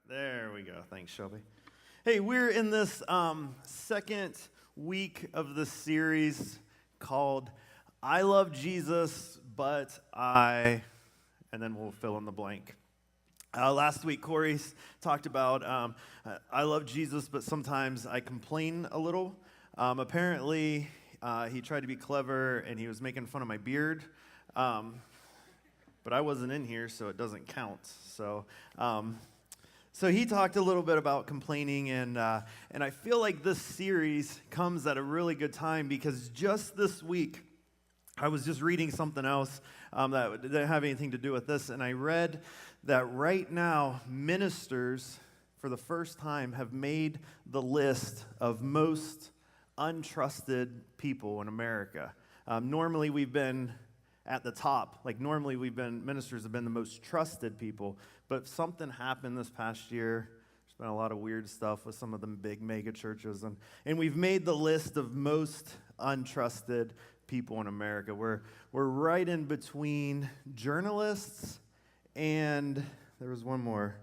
There we go. Thanks, Shelby. Hey, we're in this second week of the series called I Love Jesus, but I, and then we'll fill in the blank. Last week, Corey talked about I love Jesus, but sometimes I complain a little. Apparently, he tried to be clever, and he was making fun of my beard. But I wasn't in here, so it doesn't count. So he talked a little bit about complaining, and I feel like this series comes at a really good time because just this week, I was just reading something else that didn't have anything to do with this, and I read that right now, ministers, for the first time, have made the list of most untrusted people in America. Normally, we've been at the top. Like normally ministers have been the most trusted people, but something happened this past year. There's been a lot of weird stuff with some of the big mega churches, and we've made the list of most untrusted people in America. We're right in between journalists and there was one more.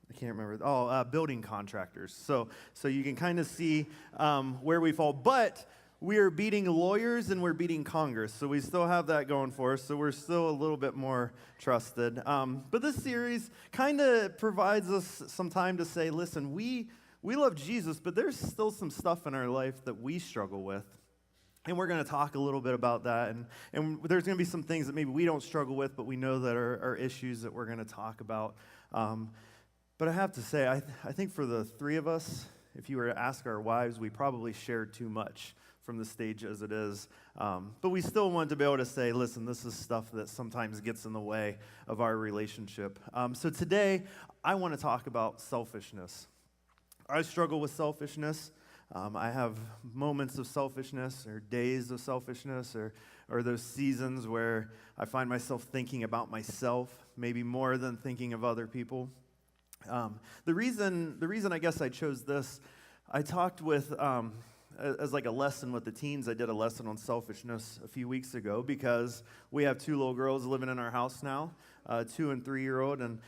I can't remember. Building contractors. So you can kind of see where we fall, but we are beating lawyers and we're beating Congress, so we still have that going for us, so we're still a little bit more trusted. But this series kind of provides us some time to say, listen, we love Jesus, but there's still some stuff in our life that we struggle with. And we're going to talk a little bit about that, and there's going to be some things that maybe we don't struggle with, but we know that are issues that we're going to talk about. But I have to say, I think for the three of us, if you were to ask our wives, we probably share too much from the stage as it is. But we still want to be able to say, listen, this is stuff that sometimes gets in the way of our relationship. So today, I want to talk about selfishness. I struggle with selfishness. I have moments of selfishness or days of selfishness or those seasons where I find myself thinking about myself, maybe more than thinking of other people. The reason I guess I chose this, I talked with, as like a lesson with the teens, I did a lesson on selfishness a few weeks ago because we have two little girls living in our house now, 2 and 3-year-old, and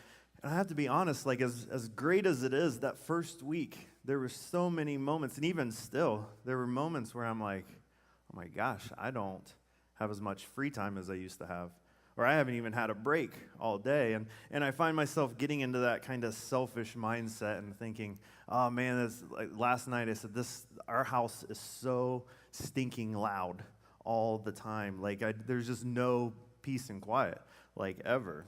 I have to be honest, like as great as it is, that first week, there were so many moments, and even still, there were moments where I'm like, oh my gosh, I don't have as much free time as I used to have. Or I haven't even had a break all day. And I find myself getting into that kind of selfish mindset and thinking, oh man, this, like last night I said, our house is so stinking loud all the time. Like there's just no peace and quiet, like ever.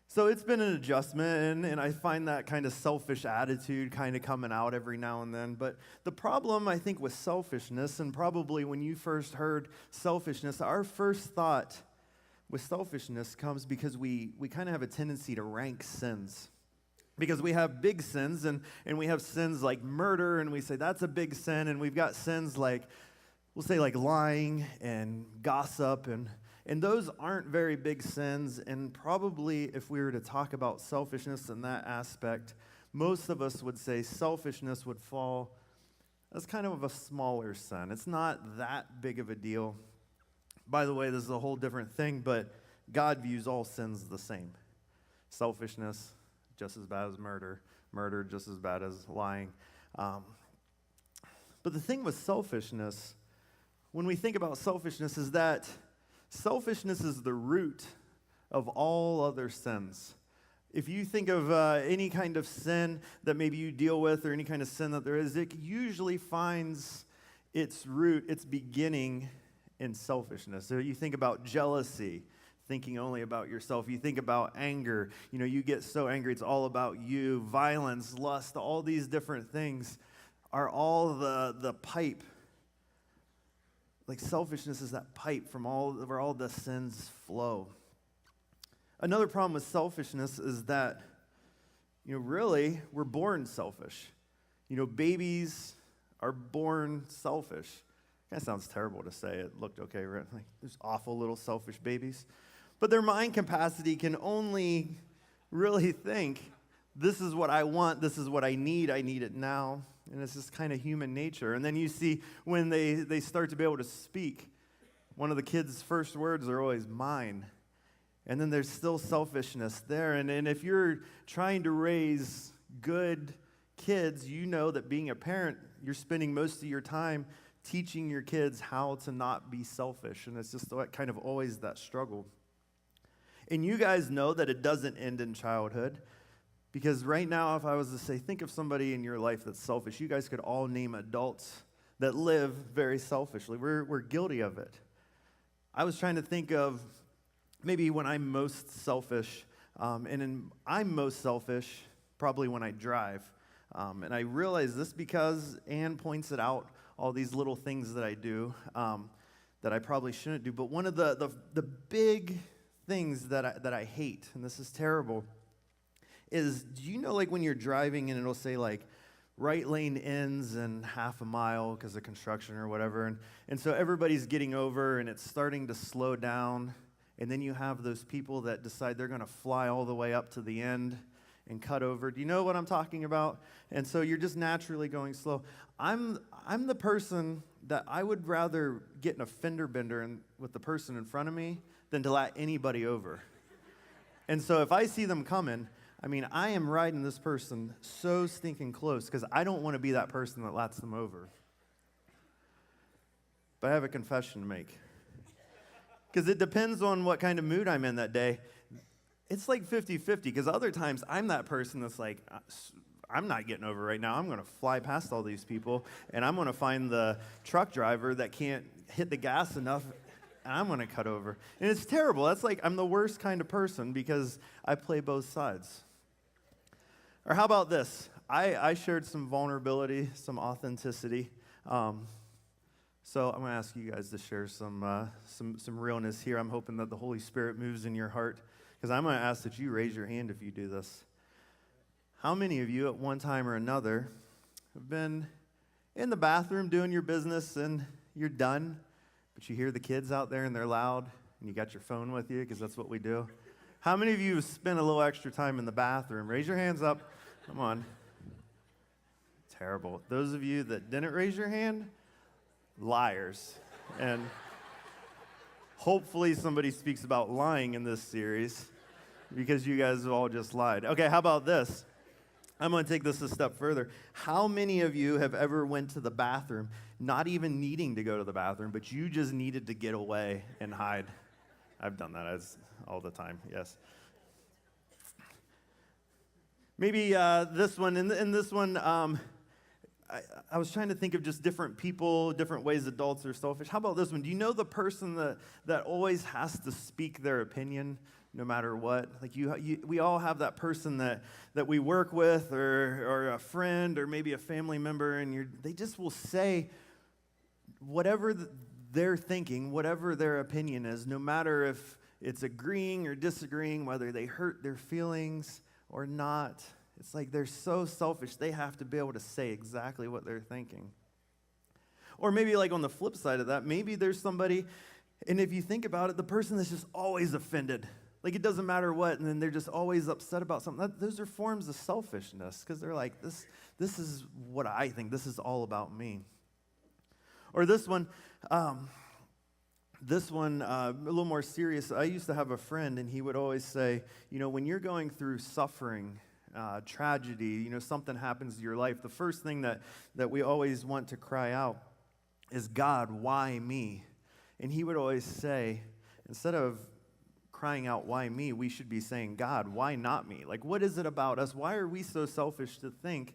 So it's been an adjustment, and I find that kind of selfish attitude kind of coming out every now and then. But the problem, I think, with selfishness, and probably when you first heard selfishness, our first thought with selfishness comes because we kind of have a tendency to rank sins. Because we have big sins, and we have sins like murder, and we say that's a big sin, and we've got sins like, we'll say like lying and gossip, and those aren't very big sins, and probably if we were to talk about selfishness in that aspect, most of us would say selfishness would fall as kind of a smaller sin. It's not that big of a deal. By the way, this is a whole different thing, but God views all sins the same. Selfishness, just as bad as murder. Murder, just as bad as lying. But the thing with selfishness, when we think about selfishness, is that selfishness is the root of all other sins. If you think of any kind of sin that maybe you deal with or any kind of sin that there is, it usually finds its root, its beginning in selfishness. So you think about jealousy, thinking only about yourself. You think about anger. You know, you get so angry, it's all about you. Violence, lust, all these different things are all the pipe. Like selfishness is that pipe from where all the sins flow. Another problem with selfishness is that, really, we're born selfish. Babies are born selfish. That sounds terrible to say. It looked okay, right? Like, there's awful little selfish babies. But their mind capacity can only really think, this is what I want, this is what I need it now. And it's just kind of human nature. And then you see when they start to be able to speak, one of the kids' first words are always mine. And then there's still selfishness there. And if you're trying to raise good kids, you know that being a parent, you're spending most of your time teaching your kids how to not be selfish. And it's just kind of always that struggle. And you guys know that it doesn't end in childhood. Because right now, if I was to say, think of somebody in your life that's selfish, you guys could all name adults that live very selfishly. We're guilty of it. I was trying to think of maybe when I'm most selfish, I'm most selfish probably when I drive. And I realize this because Anne points it out, all these little things that I do that I probably shouldn't do. But one of the big things that I hate, and this is terrible, is, do you know, like when you're driving and it'll say like right lane ends in half a mile because of construction or whatever, and so everybody's getting over and it's starting to slow down, and then you have those people that decide they're going to fly all the way up to the end and cut over. Do you know what I'm talking about? And so you're just naturally going slow. I'm the person that I would rather get in a fender bender with the person in front of me than to let anybody over. And so if I see them coming, I mean, I am riding this person so stinking close because I don't want to be that person that lets them over. But I have a confession to make. Because it depends on what kind of mood I'm in that day. It's like 50-50, because other times I'm that person that's like, I'm not getting over right now. I'm going to fly past all these people, and I'm going to find the truck driver that can't hit the gas enough, and I'm going to cut over. And it's terrible. That's like, I'm the worst kind of person because I play both sides. Or how about this? I shared some vulnerability, some authenticity. So I'm going to ask you guys to share some realness here. I'm hoping that the Holy Spirit moves in your heart, because I'm going to ask that you raise your hand if you do this. How many of you at one time or another have been in the bathroom doing your business and you're done, but you hear the kids out there and they're loud and you got your phone with you, because that's what we do? How many of you have spent a little extra time in the bathroom? Raise your hands up. Come on. Terrible. Those of you that didn't raise your hand, liars. And hopefully somebody speaks about lying in this series, because you guys have all just lied. Okay, how about this? I'm going to take this a step further. How many of you have ever went to the bathroom, not even needing to go to the bathroom, but you just needed to get away and hide? I've done that all the time, yes. Maybe this one, in this one, I was trying to think of just different people, different ways adults are selfish. How about this one? Do you know the person that always has to speak their opinion no matter what? Like we all have that person that we work with, or a friend, or maybe a family member, and they just will say whatever they're thinking, whatever their opinion is, no matter if it's agreeing or disagreeing, whether they hurt their feelings or not. It's like they're so selfish, they have to be able to say exactly what they're thinking. Or maybe like on the flip side of that, maybe there's somebody, and if you think about it, the person that's just always offended. Like it doesn't matter what, and then they're just always upset about something. Those are forms of selfishness, because they're like, this is what I think. This is all about me. Or this one, a little more serious. I used to have a friend, and he would always say, when you're going through suffering, tragedy, something happens to your life, the first thing that we always want to cry out is, God, why me? And he would always say, instead of crying out, why me, we should be saying, God, why not me? Like, what is it about us? Why are we so selfish to think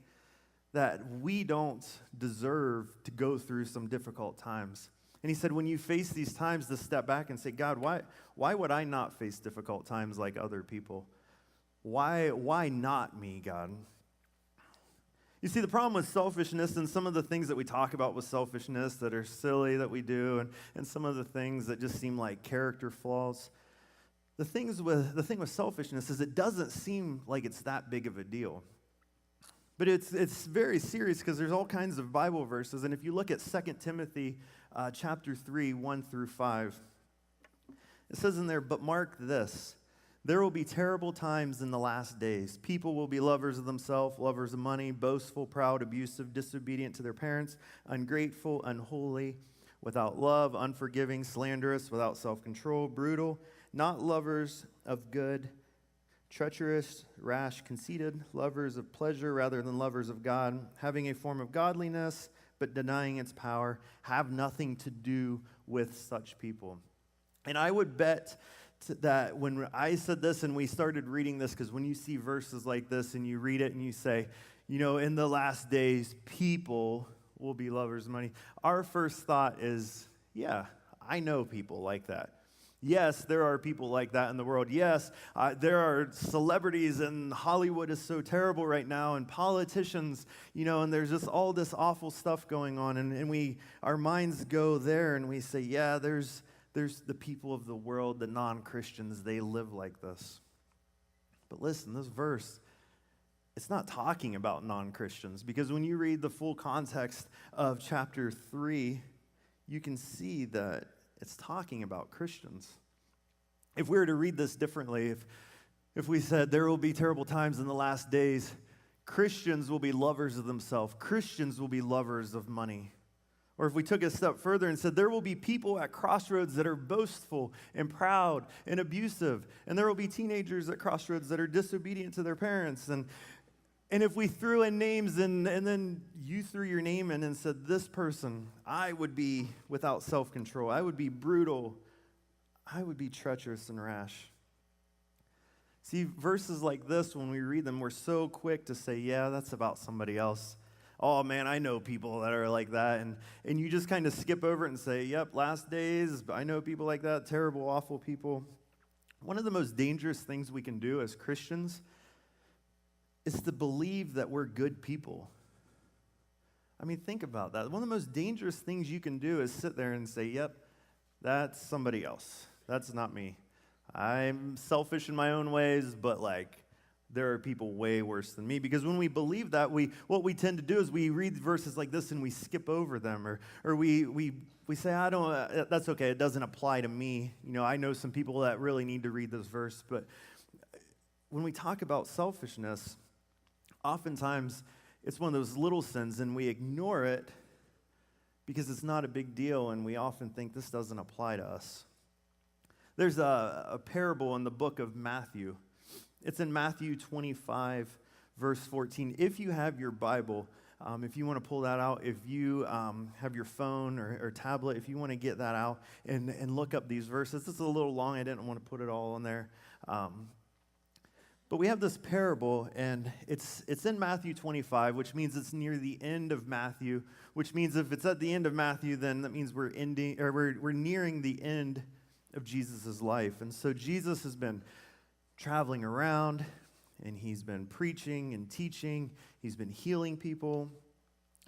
that we don't deserve to go through some difficult times? And he said, when you face these times, to step back and say, God, why would I not face difficult times like other people? Why not me, God? You see, the problem with selfishness, and some of the things that we talk about with selfishness that are silly that we do, and some of the things that just seem like character flaws, the thing with selfishness is it doesn't seem like it's that big of a deal. But it's very serious, because there's all kinds of Bible verses. And if you look at 2 Timothy chapter 3, 1 through 5, it says in there, but mark this, there will be terrible times in the last days. People will be lovers of themselves, lovers of money, boastful, proud, abusive, disobedient to their parents, ungrateful, unholy, without love, unforgiving, slanderous, without self-control, brutal, not lovers of good, treacherous, rash, conceited, lovers of pleasure rather than lovers of God, having a form of godliness, but denying its power, have nothing to do with such people. And I would bet that when I said this and we started reading this, because when you see verses like this and you read it and you say, in the last days, people will be lovers of money, our first thought is, yeah, I know people like that. Yes, there are people like that in the world. Yes, there are celebrities, and Hollywood is so terrible right now, and politicians, and there's just all this awful stuff going on, and our minds go there, and we say, yeah, there's the people of the world, the non-Christians, they live like this. But listen, this verse, it's not talking about non-Christians, because when you read the full context of chapter 3, you can see that it's talking about Christians. If we were to read this differently, if we said there will be terrible times in the last days, Christians will be lovers of themselves, Christians will be lovers of money. Or if we took it a step further and said there will be people at Crossroads that are boastful and proud and abusive, and there will be teenagers at Crossroads that are disobedient to their parents, and if we threw in names and then you threw your name in and said, this person, I would be without self-control. I would be brutal. I would be treacherous and rash. See, verses like this, when we read them, we're so quick to say, yeah, that's about somebody else. Oh, man, I know people that are like that. And you just kind of skip over it and say, yep, last days, I know people like that, terrible, awful people. One of the most dangerous things we can do as Christians is to believe that we're good people. I mean, think about that. One of the most dangerous things you can do is sit there and say, yep, that's somebody else. That's not me. I'm selfish in my own ways, but there are people way worse than me. Because when we believe that, what we tend to do is we read verses like this and we skip over them, or we say, that's okay, it doesn't apply to me. I know some people that really need to read this verse, but when we talk about selfishness, oftentimes, it's one of those little sins, and we ignore it because it's not a big deal, and we often think this doesn't apply to us. There's a parable in the book of Matthew. It's in Matthew 25, verse 14. If you have your Bible, if you want to pull that out, if you have your phone or tablet, if you want to get that out and look up these verses. This is a little long. I didn't want to put it all in there. But we have this parable, and it's in Matthew 25, which means it's near the end of Matthew, which means if it's at the end of Matthew, then that means we're nearing the end of Jesus' life. And so Jesus has been traveling around, and he's been preaching and teaching. He's been healing people.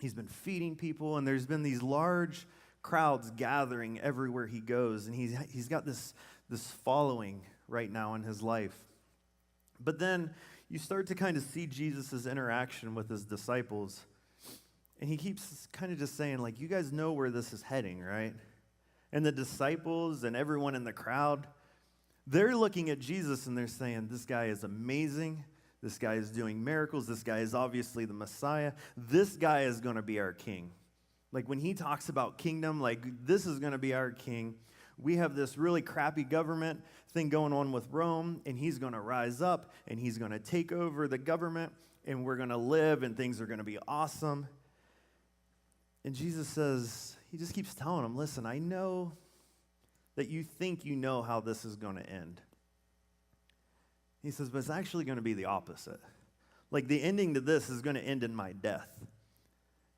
He's been feeding people, and there's been these large crowds gathering everywhere he goes, and he's got this following right now in his life. But then you start to kind of see Jesus' interaction with his disciples. And he keeps kind of just saying, you guys know where this is heading, right? And the disciples and everyone in the crowd, they're looking at Jesus and they're saying, this guy is amazing. This guy is doing miracles. This guy is obviously the Messiah. This guy is going to be our king. When he talks about kingdom, this is going to be our king. We have this really crappy government thing going on with Rome, and he's going to rise up, and he's going to take over the government, and we're going to live, and things are going to be awesome. And Jesus says, he just keeps telling them, listen, I know that you think you know how this is going to end. He says, but it's actually going to be the opposite. The ending to this is going to end in my death. And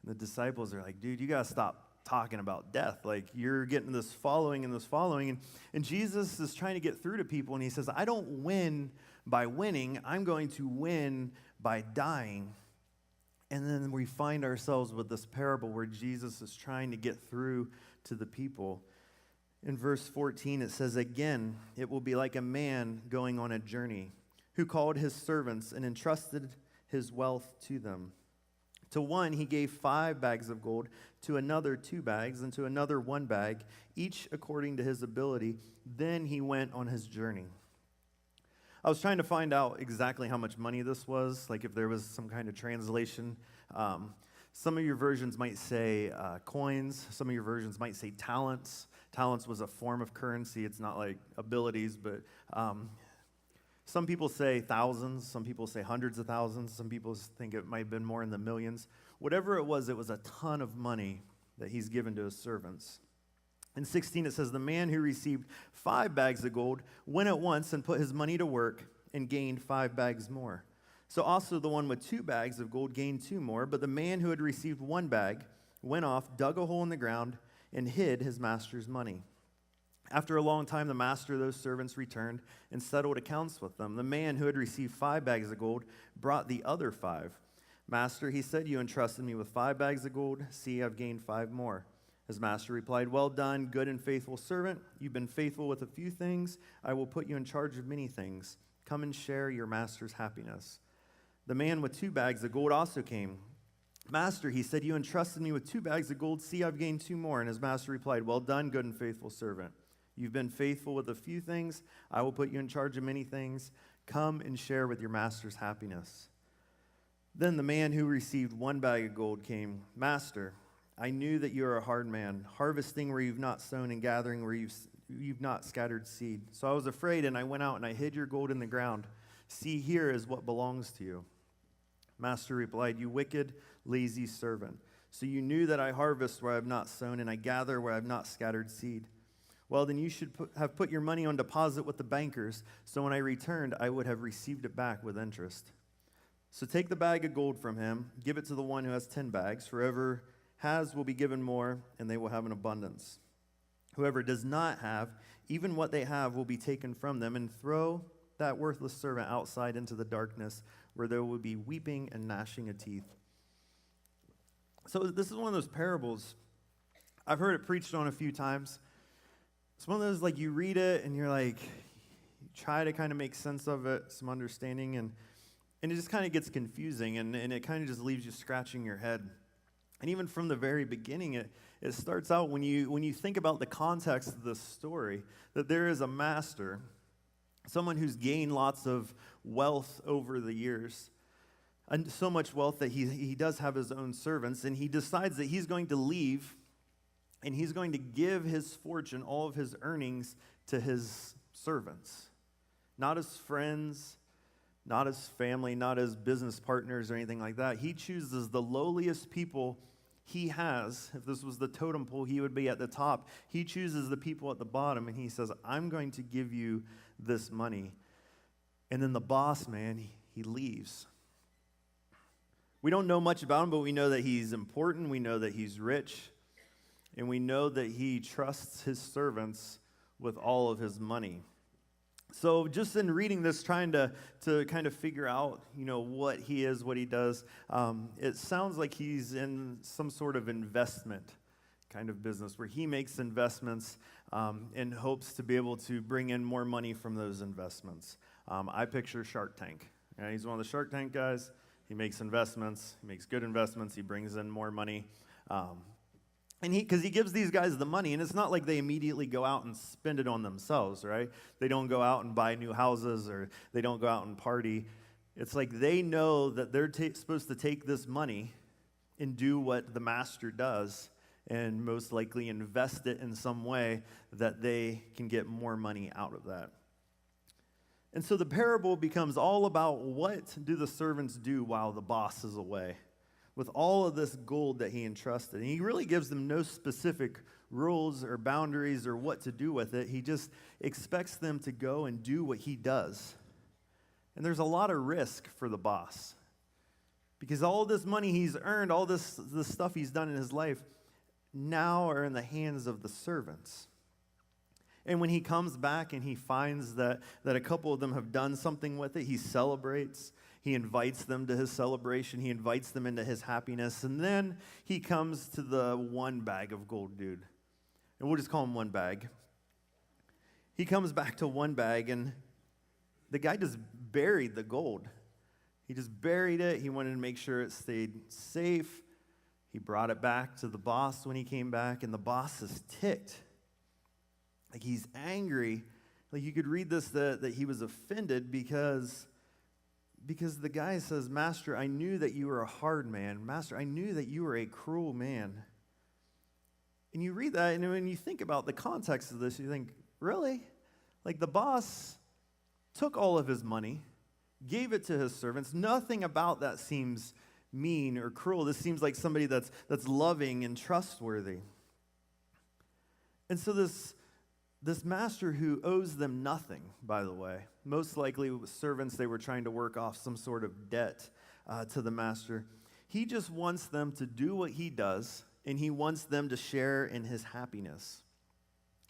the disciples are like, dude, you got to stop talking about death. You're getting this following. And Jesus is trying to get through to people, and he says, I don't win by winning. I'm going to win by dying. And then we find ourselves with this parable where Jesus is trying to get through to the people. In verse 14, it says, again, it will be like a man going on a journey who called his servants and entrusted his wealth to them. To one, he gave 5 bags of gold, to another 2 bags, and to another 1 bag, each according to his ability. Then he went on his journey. I was trying to find out exactly how much money this was, if there was some kind of translation. Some of your versions might say coins. Some of your versions might say talents. Talents was a form of currency. It's not like abilities, but some people say thousands. Some people say hundreds of thousands. Some people think it might have been more in the millions. Whatever it was a ton of money that he's given to his servants. In 16, it says, the man who received 5 bags of gold went at once and put his money to work and gained 5 bags more. So also the one with 2 bags of gold gained 2 more, but the man who had received 1 bag went off, dug a hole in the ground, and hid his master's money. After a long time, the master of those servants returned and settled accounts with them. The man who had received 5 bags of gold brought the other 5. Master, he said, you entrusted me with 5 bags of gold. See, I've gained 5 more. His master replied, well done, good and faithful servant. You've been faithful with a few things. I will put you in charge of many things. Come and share your master's happiness. The man with 2 bags of gold also came. Master, he said, you entrusted me with 2 bags of gold. See, I've gained 2 more. And his master replied, well done, good and faithful servant. You've been faithful with a few things. I will put you in charge of many things. Come and share with your master's happiness. Then the man who received 1 bag of gold came. Master, I knew that you are a hard man, harvesting where you've not sown and gathering where you've not scattered seed. So I was afraid, and I went out and I hid your gold in the ground. See, here is what belongs to you. Master replied, you wicked, lazy servant. So you knew that I harvest where I have not sown, and I gather where I have not scattered seed. Well, then you should have put your money on deposit with the bankers, so when I returned, I would have received it back with interest. So take the bag of gold from him, give it to the one who has 10 bags. For whoever has will be given more, and they will have an abundance. Whoever does not have, even what they have will be taken from them, and throw that worthless servant outside into the darkness, where there will be weeping and gnashing of teeth. So this is one of those parables. I've heard it preached on a few times. It's one of those, like, you read it, and you're like, you try to kind of make sense of it, some understanding, and it just kind of gets confusing, and it kind of just leaves you scratching your head. And even from the very beginning, it starts out when you think about the context of this story, that there is a master, someone who's gained lots of wealth over the years, and so much wealth that he does have his own servants, and he decides that he's going to leave, and he's going to give his fortune, all of his earnings, to his servants. Not his friends, not his family, not his business partners or anything like that. He chooses the lowliest people he has. If this was the totem pole, he would be at the top. He chooses the people at the bottom, and he says, I'm going to give you this money. And then the boss, man, he leaves. We don't know much about him, but we know that he's important. We know that he's rich. And we know that he trusts his servants with all of his money. So just in reading this, trying to kind of figure out, what he is, what he does, it sounds like he's in some sort of investment kind of business where he makes investments in hopes to be able to bring in more money from those investments. I picture Shark Tank. He's one of the Shark Tank guys. He makes investments. He makes good investments. He brings in more money. And because he gives these guys the money, and it's not like they immediately go out and spend it on themselves, right? They don't go out and buy new houses, or they don't go out and party. It's like they know that they're supposed to take this money and do what the master does, and most likely invest it in some way that they can get more money out of that. And so the parable becomes all about what do the servants do while the boss is away, with all of this gold that he entrusted. And he really gives them no specific rules or boundaries or what to do with it. He just expects them to go and do what he does. And there's a lot of risk for the boss, because all this money he's earned, all this stuff he's done in his life, now are in the hands of the servants. And when he comes back and he finds that a couple of them have done something with it, he celebrates. He invites them to his celebration. He invites them into his happiness. And then he comes to the 1 bag of gold dude. And we'll just call him 1 bag. He comes back to 1 bag, and the guy just buried the gold. He just buried it. He wanted to make sure it stayed safe. He brought it back to the boss when he came back, and the boss is ticked. Like, he's angry. Like, you could read this that he was offended because the guy says, Master, I knew that you were a hard man. Master, I knew that you were a cruel man. And you read that, and when you think about the context of this, you think, really? Like the boss took all of his money, gave it to his servants. Nothing about that seems mean or cruel. This seems like somebody that's loving and trustworthy. And so this master who owes them nothing, by the way, most likely servants, they were trying to work off some sort of debt to the master. He just wants them to do what he does, and he wants them to share in his happiness.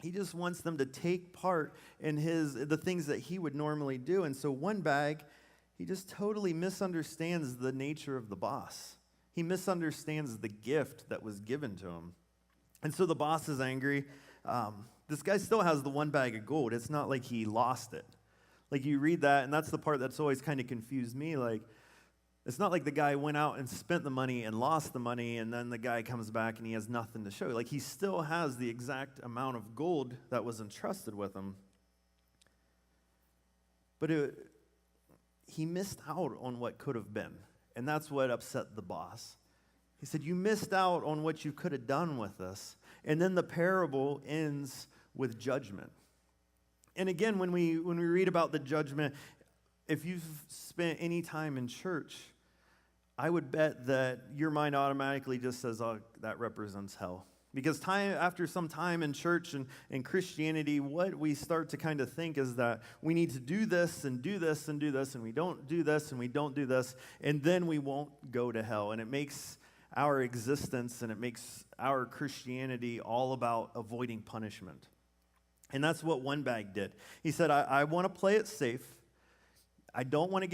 He just wants them to take part in the things that he would normally do. And so one bag, he just totally misunderstands the nature of the boss. He misunderstands the gift that was given to him. And so the boss is angry. This guy still has the one bag of gold. It's not like he lost it. Like you read that, and that's the part that's always kind of confused me. Like, it's not like the guy went out and spent the money and lost the money, and then the guy comes back and he has nothing to show. Like, he still has the exact amount of gold that was entrusted with him. But he missed out on what could have been, and that's what upset the boss. He said, you missed out on what you could have done with this. And then the parable ends with judgment. And again, when we read about the judgment, if you've spent any time in church, I would bet that your mind automatically just says, oh, that represents hell. Because after some time in church and Christianity, what we start to kind of think is that we need to do this and do this and do this, and we don't do this and we don't do this, and then we won't go to hell. And it makes our existence and it makes our Christianity all about avoiding punishment. And that's what one bag did. He said, I want to play it safe. I don't want to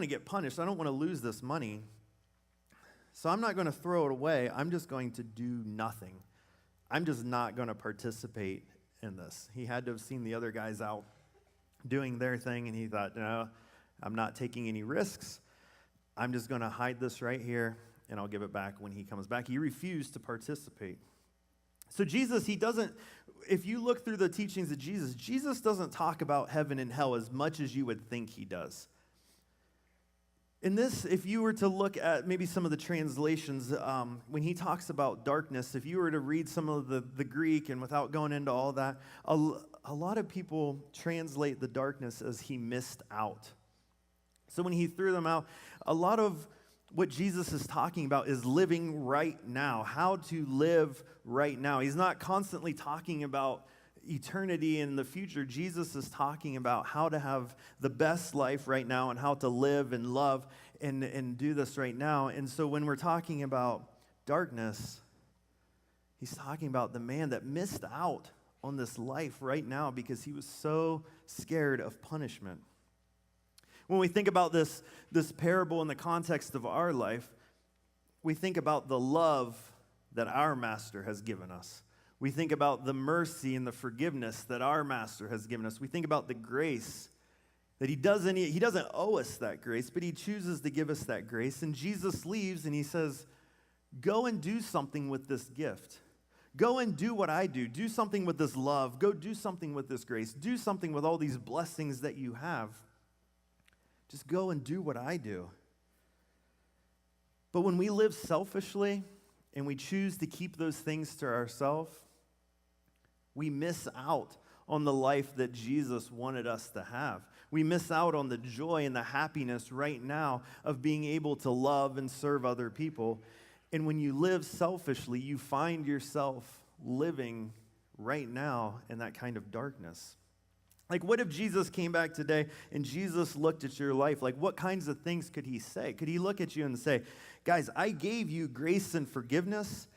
get punished. I don't want to lose this money. So I'm not going to throw it away. I'm just going to do nothing. I'm just not going to participate in this. He had to have seen the other guys out doing their thing, and he thought, no, I'm not taking any risks. I'm just going to hide this right here, and I'll give it back when he comes back. He refused to participate. So Jesus, if you look through the teachings of Jesus doesn't talk about heaven and hell as much as you would think he does. In this, if you were to look at maybe some of the translations, when he talks about darkness, if you were to read some of the Greek, and without going into all that, a lot of people translate the darkness as he missed out. So when he threw them out, a lot of what Jesus is talking about is living right now, how to live right now. He's not constantly talking about eternity in the future. Jesus is talking about how to have the best life right now and how to live and love and do this right now. And so when we're talking about darkness, he's talking about the man that missed out on this life right now because he was so scared of punishment. When we think about this parable in the context of our life, we think about the love that our master has given us. We think about the mercy and the forgiveness that our master has given us. We think about the grace that he doesn't owe us that grace, but he chooses to give us that grace. And Jesus leaves and he says, go and do something with this gift. Go and do what I do. Do something with this love. Go do something with this grace. Do something with all these blessings that you have. Just go and do what I do. But when we live selfishly and we choose to keep those things to ourselves, we miss out on the life that Jesus wanted us to have. We miss out on the joy and the happiness right now of being able to love and serve other people. And when you live selfishly, you find yourself living right now in that kind of darkness. Like, what if Jesus came back today and Jesus looked at your life? Like, what kinds of things could he say? Could he look at you and say, guys, I gave you grace and forgiveness,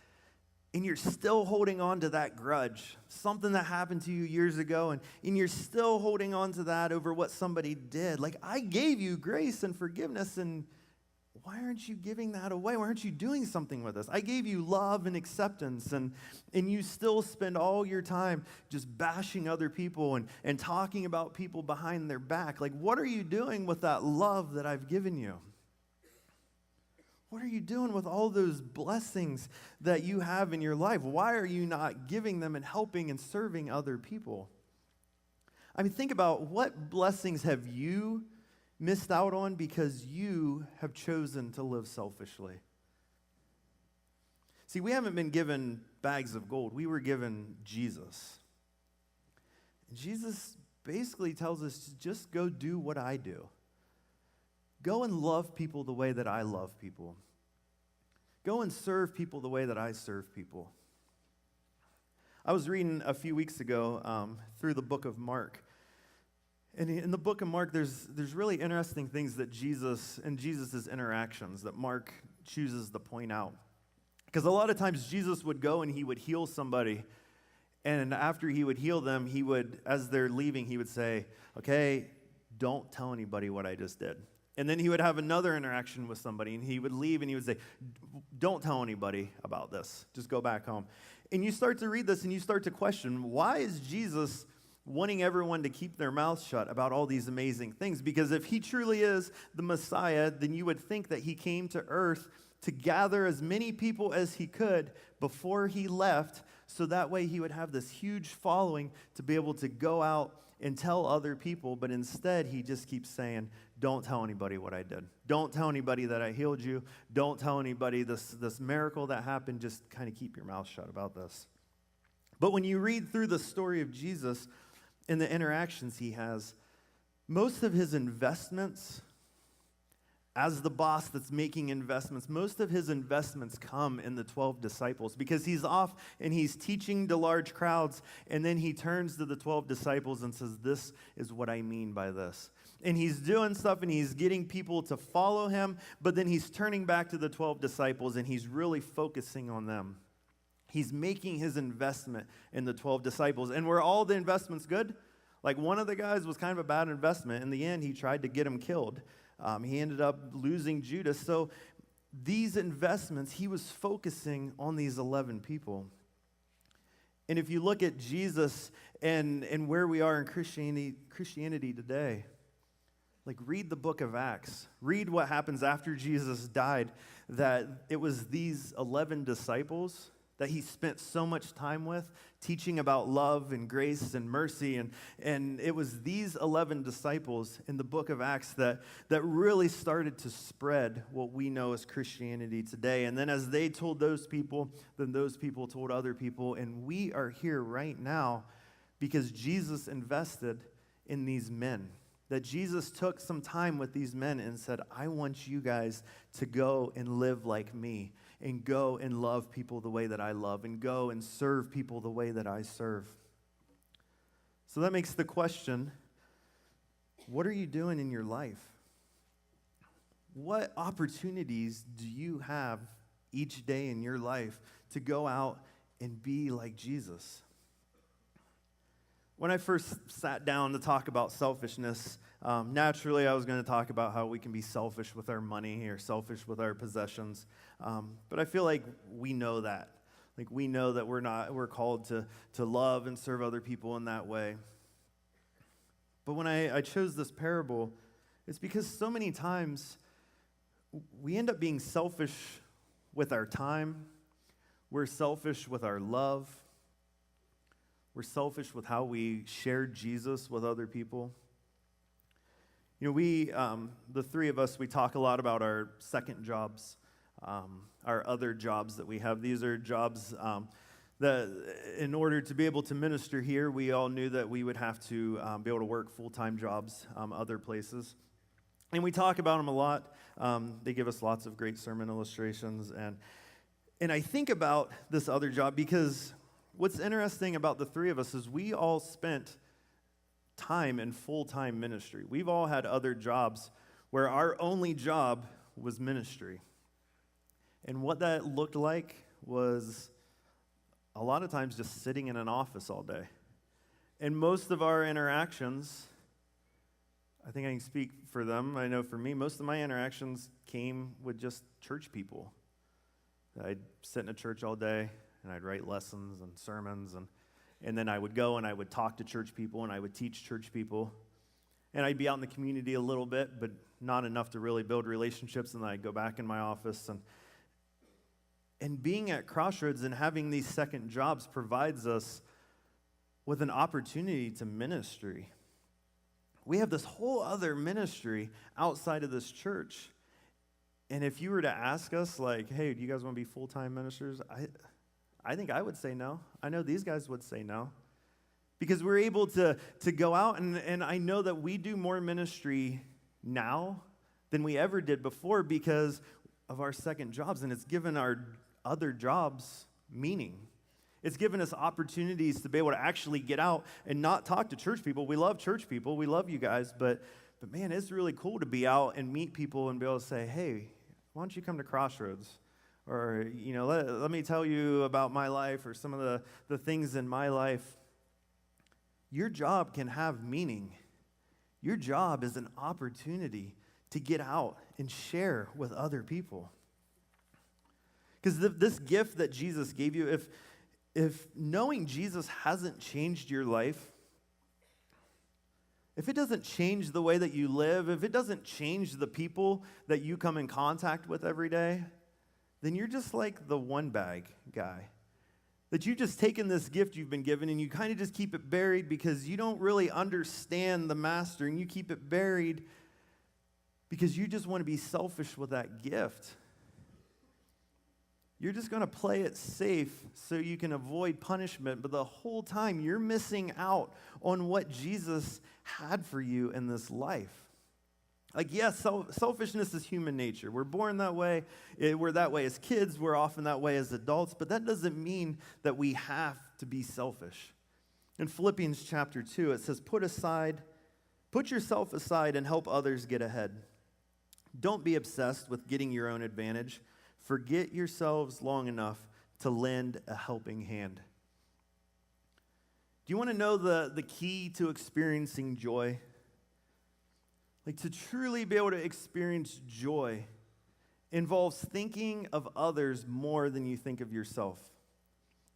and you're still holding on to that grudge, something that happened to you years ago, and you're still holding on to that over what somebody did. Like, I gave you grace and forgiveness, and why aren't you giving that away? Why aren't you doing something with us? I gave you love and acceptance, and you still spend all your time just bashing other people and talking about people behind their back. Like, what are you doing with that love that I've given you? What are you doing with all those blessings that you have in your life? Why are you not giving them and helping and serving other people? I mean, think about what blessings have you missed out on because you have chosen to live selfishly. See, we haven't been given bags of gold. We were given Jesus. And Jesus basically tells us to just go do what I do. Go and love people the way that I love people. Go and serve people the way that I serve people. I was reading a few weeks ago through the book of Mark. And in the book of Mark, there's really interesting things that Jesus and Jesus' interactions that Mark chooses to point out. Because a lot of times Jesus would go and he would heal somebody. And after he would heal them, he would, as they're leaving, he would say, okay, don't tell anybody what I just did. And then he would have another interaction with somebody, and he would leave, and he would say, don't tell anybody about this. Just go back home. And you start to read this, and you start to question, why is Jesus wanting everyone to keep their mouths shut about all these amazing things? Because if he truly is the Messiah, then you would think that he came to earth to gather as many people as he could before he left, so that way he would have this huge following to be able to go out and tell other people. But instead, he just keeps saying, don't tell anybody what I did. Don't tell anybody that I healed you. Don't tell anybody this miracle that happened. Just kind of keep your mouth shut about this. But when you read through the story of Jesus and the interactions he has, most of his investments, as the boss that's making investments, most of his investments come in the 12 disciples, because he's off and he's teaching to large crowds, and then he turns to the 12 disciples and says, this is what I mean by this. And he's doing stuff and he's getting people to follow him, but then he's turning back to the 12 disciples and he's really focusing on them. He's making his investment in the 12 disciples. And were all the investments good? Like, one of the guys was kind of a bad investment. In the end, he tried to get him killed. He ended up losing Judas. So these investments, he was focusing on these 11 people. And if you look at Jesus and where we are in Christianity today, like, read the book of Acts. Read what happens after Jesus died, that it was these 11 disciples that he spent so much time with, teaching about love and grace and mercy. And it was these 11 disciples in the book of Acts that really started to spread what we know as Christianity today. And then as they told those people, then those people told other people. And we are here right now because Jesus invested in these men. That Jesus took some time with these men and said, I want you guys to go and live like me, and go and love people the way that I love, and go and serve people the way that I serve. So that makes the question, what are you doing in your life? What opportunities do you have each day in your life to go out and be like Jesus? When I first sat down to talk about selfishness, naturally I was going to talk about how we can be selfish with our money or selfish with our possessions. But I feel like we know that. Like, we know that we're called to love and serve other people in that way. But when I chose this parable, it's because so many times we end up being selfish with our time. We're selfish with our love. We're selfish with how we share Jesus with other people. You know, we, the three of us, we talk a lot about our second jobs, our other jobs that we have. These are jobs that in order to be able to minister here, we all knew that we would have to be able to work full-time jobs other places. And we talk about them a lot. They give us lots of great sermon illustrations. And I think about this other job because what's interesting about the three of us is we all spent time in full-time ministry. We've all had other jobs where our only job was ministry. And what that looked like was a lot of times just sitting in an office all day. And most of our interactions, I think I can speak for them, I know for me, most of my interactions came with just church people. I'd sit in a church all day, and I'd write lessons and sermons, and then I would go and I would talk to church people and I would teach church people. And I'd be out in the community a little bit, but not enough to really build relationships, and then I'd go back in my office. And being at Crossroads and having these second jobs provides us with an opportunity to ministry. We have this whole other ministry outside of this church. And if you were to ask us, like, hey, do you guys want to be full-time ministers? I think I would say no. I know these guys would say no. Because we're able to go out, and I know that we do more ministry now than we ever did before because of our second jobs, and it's given our other jobs meaning. It's given us opportunities to be able to actually get out and not talk to church people. We love church people. We love you guys, but man, it's really cool to be out and meet people and be able to say, hey, why don't you come to Crossroads? Or, let me tell you about my life or some of the things in my life. Your job can have meaning. Your job is an opportunity to get out and share with other people. Because this gift that Jesus gave you, if knowing Jesus hasn't changed your life, if it doesn't change the way that you live, if it doesn't change the people that you come in contact with every day, then you're just like the one bag guy. That you've just taken this gift you've been given and you kind of just keep it buried because you don't really understand the master, and you keep it buried because you just want to be selfish with that gift. You're just going to play it safe so you can avoid punishment, but the whole time you're missing out on what Jesus had for you in this life. Like, yes, selfishness is human nature. We're born that way. We're that way as kids. We're often that way as adults. But that doesn't mean that we have to be selfish. In Philippians chapter 2, it says, put yourself aside and help others get ahead. Don't be obsessed with getting your own advantage. Forget yourselves long enough to lend a helping hand. Do you want to know the key to experiencing joy? Like, to truly be able to experience joy involves thinking of others more than you think of yourself.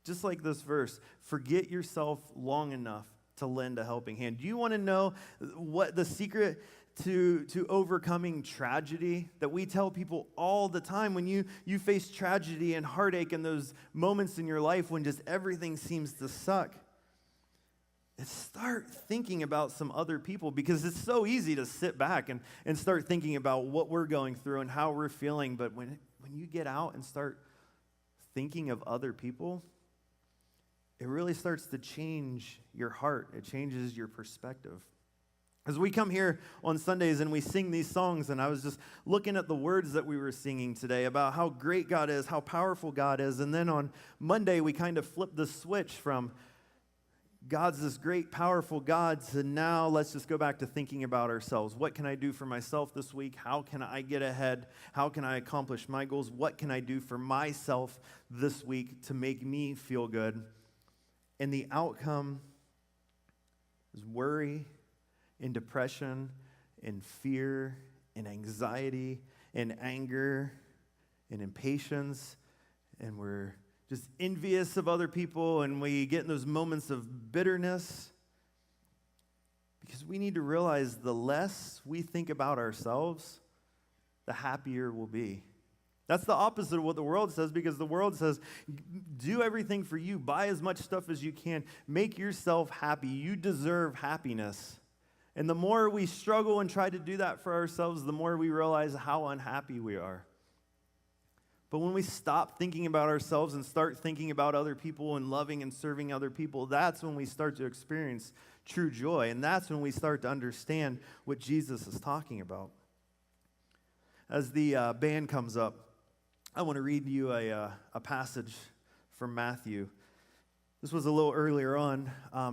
Just like this verse, forget yourself long enough to lend a helping hand. Do you want to know what the secret to overcoming tragedy that we tell people all the time when you face tragedy and heartache and those moments in your life when just everything seems to suck? And start thinking about some other people, because it's so easy to sit back and start thinking about what we're going through and how we're feeling. But when you get out and start thinking of other people, it really starts to change your heart. It changes your perspective. As we come here on Sundays and we sing these songs, and I was just looking at the words that we were singing today about how great God is, how powerful God is, and then on Monday we kind of flipped the switch from God's this great, powerful God, so now let's just go back to thinking about ourselves. What can I do for myself this week? How can I get ahead? How can I accomplish my goals? What can I do for myself this week to make me feel good? And the outcome is worry and depression and fear and anxiety and anger and impatience, and we're just envious of other people, and we get in those moments of bitterness, because we need to realize the less we think about ourselves, the happier we'll be. That's the opposite of what the world says, because the world says, do everything for you, buy as much stuff as you can, make yourself happy, you deserve happiness. And the more we struggle and try to do that for ourselves, the more we realize how unhappy we are. But when we stop thinking about ourselves and start thinking about other people and loving and serving other people, that's when we start to experience true joy. And that's when we start to understand what Jesus is talking about. As the band comes up, I want to read you a passage from Matthew. This was a little earlier on.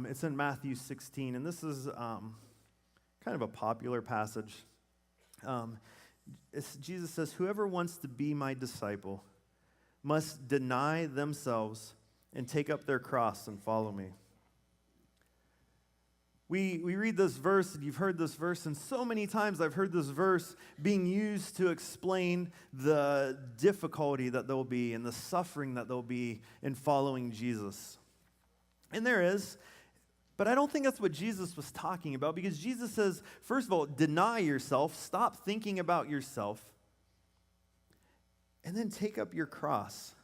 It's in Matthew 16, and this is kind of a popular passage. Jesus says, whoever wants to be my disciple must deny themselves and take up their cross and follow me. We read this verse, and you've heard this verse, and so many times I've heard this verse being used to explain the difficulty that there'll be and the suffering that there'll be in following Jesus. And there is. But I don't think that's what Jesus was talking about, because Jesus says, first of all, deny yourself, stop thinking about yourself, and then take up your cross.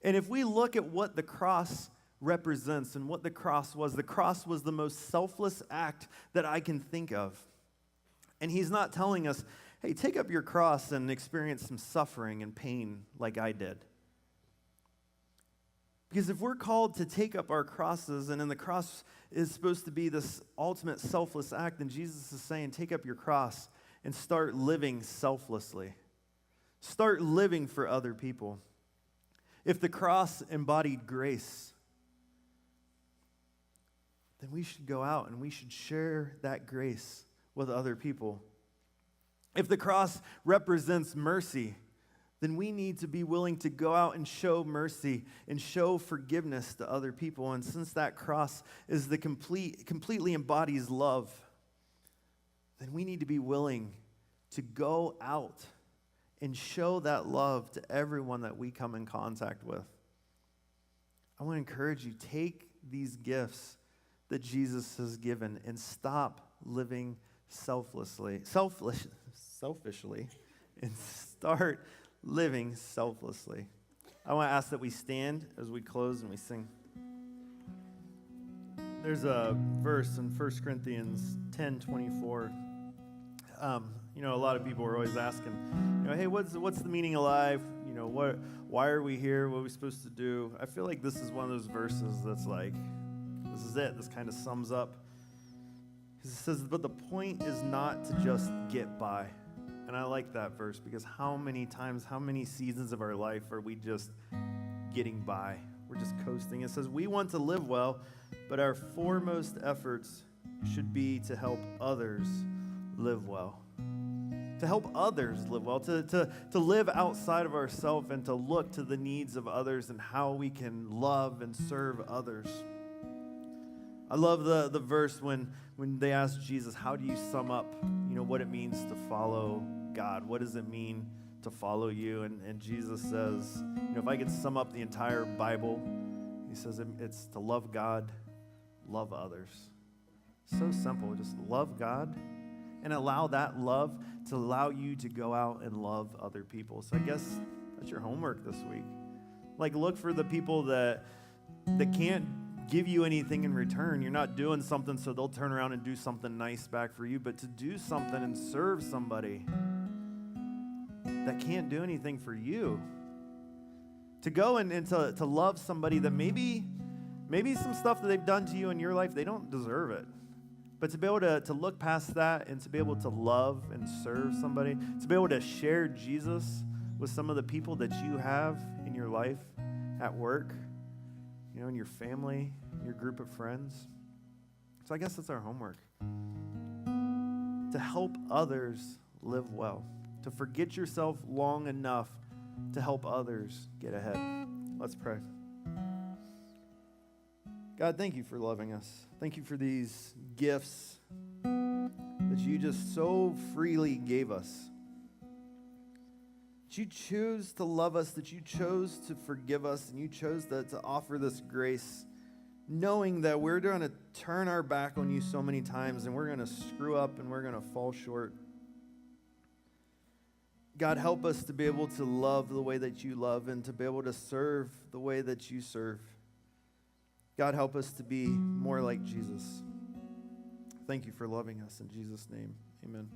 And if we look at what the cross represents and what the cross was the most selfless act that I can think of. And he's not telling us, hey, take up your cross and experience some suffering and pain like I did. Because if we're called to take up our crosses, and then the cross is supposed to be this ultimate selfless act, then Jesus is saying, take up your cross and start living selflessly. Start living for other people. If the cross embodied grace, then we should go out and we should share that grace with other people. If the cross represents mercy, then we need to be willing to go out and show mercy and show forgiveness to other people. And since that cross is the completely embodies love, then we need to be willing to go out and show that love to everyone that we come in contact with. I want to encourage you, take these gifts that Jesus has given and stop living selfishly, and start living selflessly. I want to ask that we stand as we close and we sing. There's a verse in 1 Corinthians 10:24. A lot of people are always asking, hey, what's the meaning of life? Why are we here? What are we supposed to do? I feel like this is one of those verses that's like, this is it. This kind of sums up. It says, but the point is not to just get by. And I like that verse because how many times, how many seasons of our life are we just getting by? We're just coasting. It says we want to live well, but our foremost efforts should be to help others live well. To help others live well, to live outside of ourselves and to look to the needs of others and how we can love and serve others. I love the verse when they asked Jesus, how do you sum up, what it means to follow God? What does it mean to follow you? And Jesus says, if I could sum up the entire Bible, he says it's to love God, love others. So simple, just love God and allow that love to allow you to go out and love other people. So I guess that's your homework this week. Like, look for the people that can't give you anything in return. You're not doing something so they'll turn around and do something nice back for you, but to do something and serve somebody that can't do anything for you. To go and to love somebody that maybe some stuff that they've done to you in your life, they don't deserve it. But to be able to look past that and to be able to love and serve somebody, to be able to share Jesus with some of the people that you have in your life, at work, in your family, your group of friends. So I guess that's our homework. To help others live well. To forget yourself long enough to help others get ahead. Let's pray. God, thank you for loving us. Thank you for these gifts that you just so freely gave us. That you choose to love us, that you chose to forgive us, and you chose to offer this grace, knowing that we're going to turn our back on you so many times, and we're going to screw up, and we're going to fall short. God, help us to be able to love the way that you love and to be able to serve the way that you serve. God, help us to be more like Jesus. Thank you for loving us. In Jesus' name, amen.